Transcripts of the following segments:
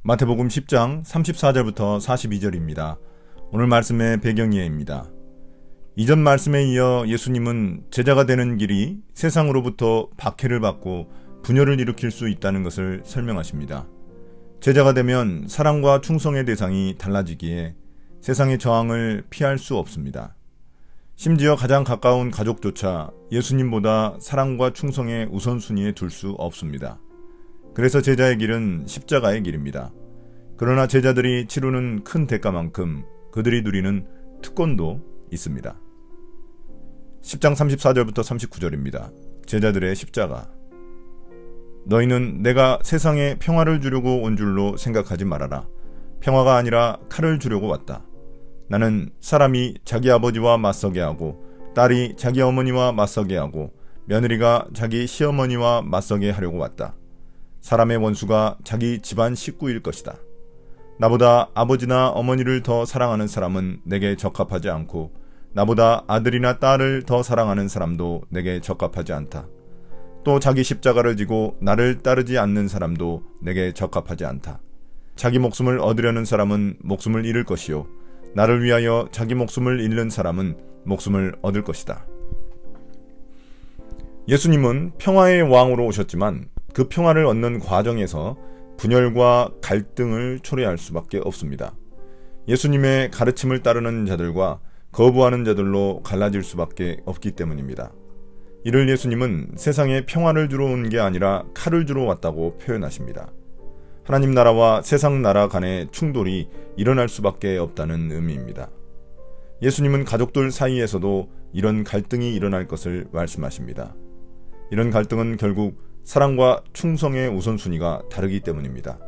마태복음 10장 34절부터 42절입니다. 오늘 말씀의 배경이해입니다. 이전 말씀에 이어 예수님은 제자가 되는 길이 세상으로부터 박해를 받고 분열을 일으킬 수 있다는 것을 설명하십니다. 제자가 되면 사랑과 충성의 대상이 달라지기에 세상의 저항을 피할 수 없습니다. 심지어 가장 가까운 가족조차 예수님보다 사랑과 충성의 우선순위에 둘 수 없습니다. 그래서 제자의 길은 십자가의 길입니다. 그러나 제자들이 치르는 큰 대가만큼 그들이 누리는 특권도 있습니다. 10장 34절부터 39절입니다. 제자들의 십자가. 너희는 내가 세상에 평화를 주려고 온 줄로 생각하지 말아라. 평화가 아니라 칼을 주려고 왔다. 나는 사람이 자기 아버지와 맞서게 하고 딸이 자기 어머니와 맞서게 하고 며느리가 자기 시어머니와 맞서게 하려고 왔다. 사람의 원수가 자기 집안 식구일 것이다. 나보다 아버지나 어머니를 더 사랑하는 사람은 내게 적합하지 않고 나보다 아들이나 딸을 더 사랑하는 사람도 내게 적합하지 않다. 또 자기 십자가를 지고 나를 따르지 않는 사람도 내게 적합하지 않다. 자기 목숨을 얻으려는 사람은 목숨을 잃을 것이요 나를 위하여 자기 목숨을 잃는 사람은 목숨을 얻을 것이다. 예수님은 평화의 왕으로 오셨지만 그 평화를 얻는 과정에서 분열과 갈등을 초래할 수밖에 없습니다. 예수님의 가르침을 따르는 자들과 거부하는 자들로 갈라질 수밖에 없기 때문입니다. 이를 예수님은 세상에 평화를 주러 온 게 아니라 칼을 주러 왔다고 표현하십니다. 하나님 나라와 세상 나라 간의 충돌이 일어날 수밖에 없다는 의미입니다. 예수님은 가족들 사이에서도 이런 갈등이 일어날 것을 말씀하십니다. 이런 갈등은 결국 사랑과 충성의 우선순위가 다르기 때문입니다.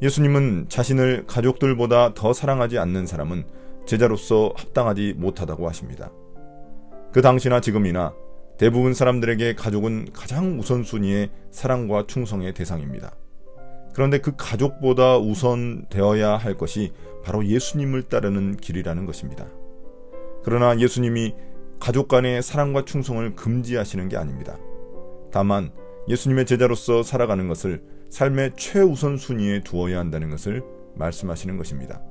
예수님은 자신을 가족들보다 더 사랑하지 않는 사람은 제자로서 합당하지 못하다고 하십니다. 그 당시나 지금이나 대부분 사람들에게 가족은 가장 우선순위의 사랑과 충성의 대상입니다. 그런데 그 가족보다 우선되어야 할 것이 바로 예수님을 따르는 길이라는 것입니다. 그러나 예수님이 가족 간의 사랑과 충성을 금지하시는 게 아닙니다. 다만 예수님의 제자로서 살아가는 것을 삶의 최우선 순위에 두어야 한다는 것을 말씀하시는 것입니다.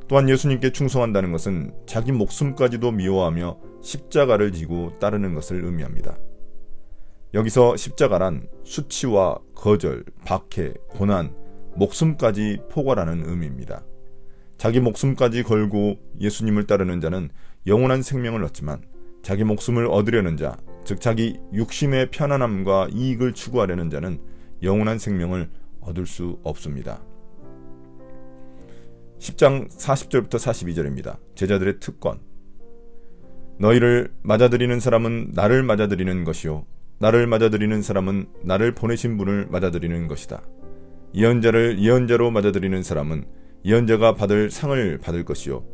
또한 예수님께 충성한다는 것은 자기 목숨까지도 미워하며 십자가를 지고 따르는 것을 의미합니다. 여기서 십자가란 수치와 거절, 박해, 고난, 목숨까지 포괄하는 의미입니다. 자기 목숨까지 걸고 예수님을 따르는 자는 영원한 생명을 얻지만 자기 목숨을 얻으려는 자, 즉 자기 육신의 편안함과 이익을 추구하려는 자는 영원한 생명을 얻을 수 없습니다. 10장 40절부터 42절입니다. 제자들의 특권. 너희를 맞아들이는 사람은 나를 맞아들이는 것이요 나를 맞아들이는 사람은 나를 보내신 분을 맞아들이는 것이다. 예언자를 예언자로 맞아들이는 사람은 예언자가 받을 상을 받을 것이요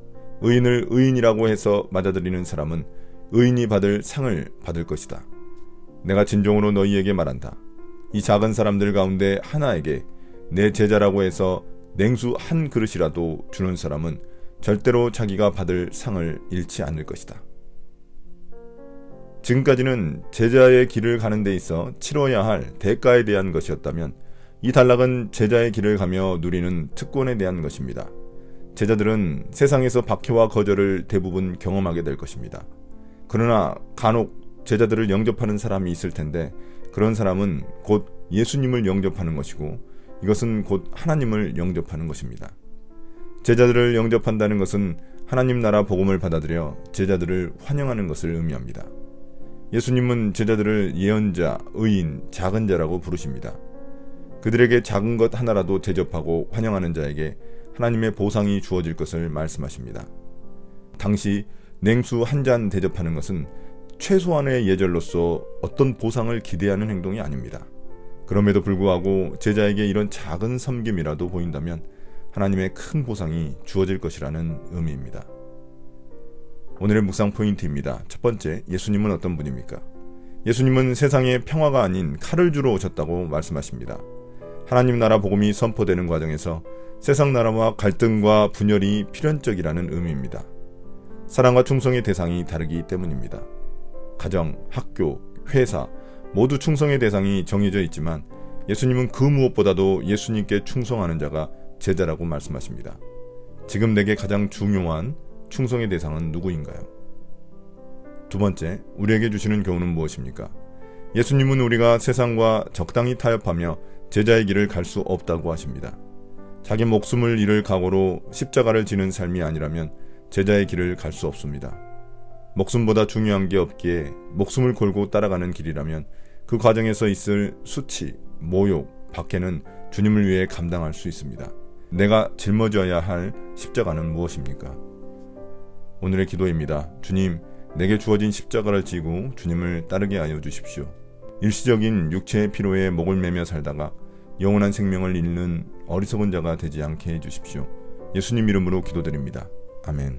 의인을 의인이라고 해서 맞아들이는 사람은 의인이 받을 상을 받을 것이다. 내가 진정으로 너희에게 말한다. 이 작은 사람들 가운데 하나에게 내 제자라고 해서 냉수 한 그릇이라도 주는 사람은 절대로 자기가 받을 상을 잃지 않을 것이다. 지금까지는 제자의 길을 가는 데 있어 치러야 할 대가에 대한 것이었다면 이 단락은 제자의 길을 가며 누리는 특권에 대한 것입니다. 제자들은 세상에서 박해와 거절을 대부분 경험하게 될 것입니다. 그러나 간혹 제자들을 영접하는 사람이 있을 텐데 그런 사람은 곧 예수님을 영접하는 것이고 이것은 곧 하나님을 영접하는 것입니다. 제자들을 영접한다는 것은 하나님 나라 복음을 받아들여 제자들을 환영하는 것을 의미합니다. 예수님은 제자들을 예언자, 의인, 작은 자라고 부르십니다. 그들에게 작은 것 하나라도 대접하고 환영하는 자에게 하나님의 보상이 주어질 것을 말씀하십니다. 당시 냉수 한 잔 대접하는 것은 최소한의 예절로서 어떤 보상을 기대하는 행동이 아닙니다. 그럼에도 불구하고 제자에게 이런 작은 섬김이라도 보인다면 하나님의 큰 보상이 주어질 것이라는 의미입니다. 오늘의 묵상 포인트입니다. 첫 번째, 예수님은 어떤 분입니까? 예수님은 세상에 평화가 아닌 칼을 주러 오셨다고 말씀하십니다. 하나님 나라 복음이 선포되는 과정에서 세상 나라와 갈등과 분열이 필연적이라는 의미입니다. 사랑과 충성의 대상이 다르기 때문입니다. 가정, 학교, 회사 모두 충성의 대상이 정해져 있지만 예수님은 그 무엇보다도 예수님께 충성하는 자가 제자라고 말씀하십니다. 지금 내게 가장 중요한 충성의 대상은 누구인가요? 두 번째, 우리에게 주시는 교훈은 무엇입니까? 예수님은 우리가 세상과 적당히 타협하며 제자의 길을 갈 수 없다고 하십니다. 자기 목숨을 잃을 각오로 십자가를 지는 삶이 아니라면 제자의 길을 갈 수 없습니다. 목숨보다 중요한 게 없기에 목숨을 걸고 따라가는 길이라면 그 과정에서 있을 수치, 모욕, 박해는 주님을 위해 감당할 수 있습니다. 내가 짊어져야 할 십자가는 무엇입니까? 오늘의 기도입니다. 주님, 내게 주어진 십자가를 지고 주님을 따르게 하여 주십시오. 일시적인 육체의 피로에 목을 매며 살다가 영원한 생명을 잃는 어리석은 자가 되지 않게 해주십시오. 예수님 이름으로 기도드립니다. 아멘.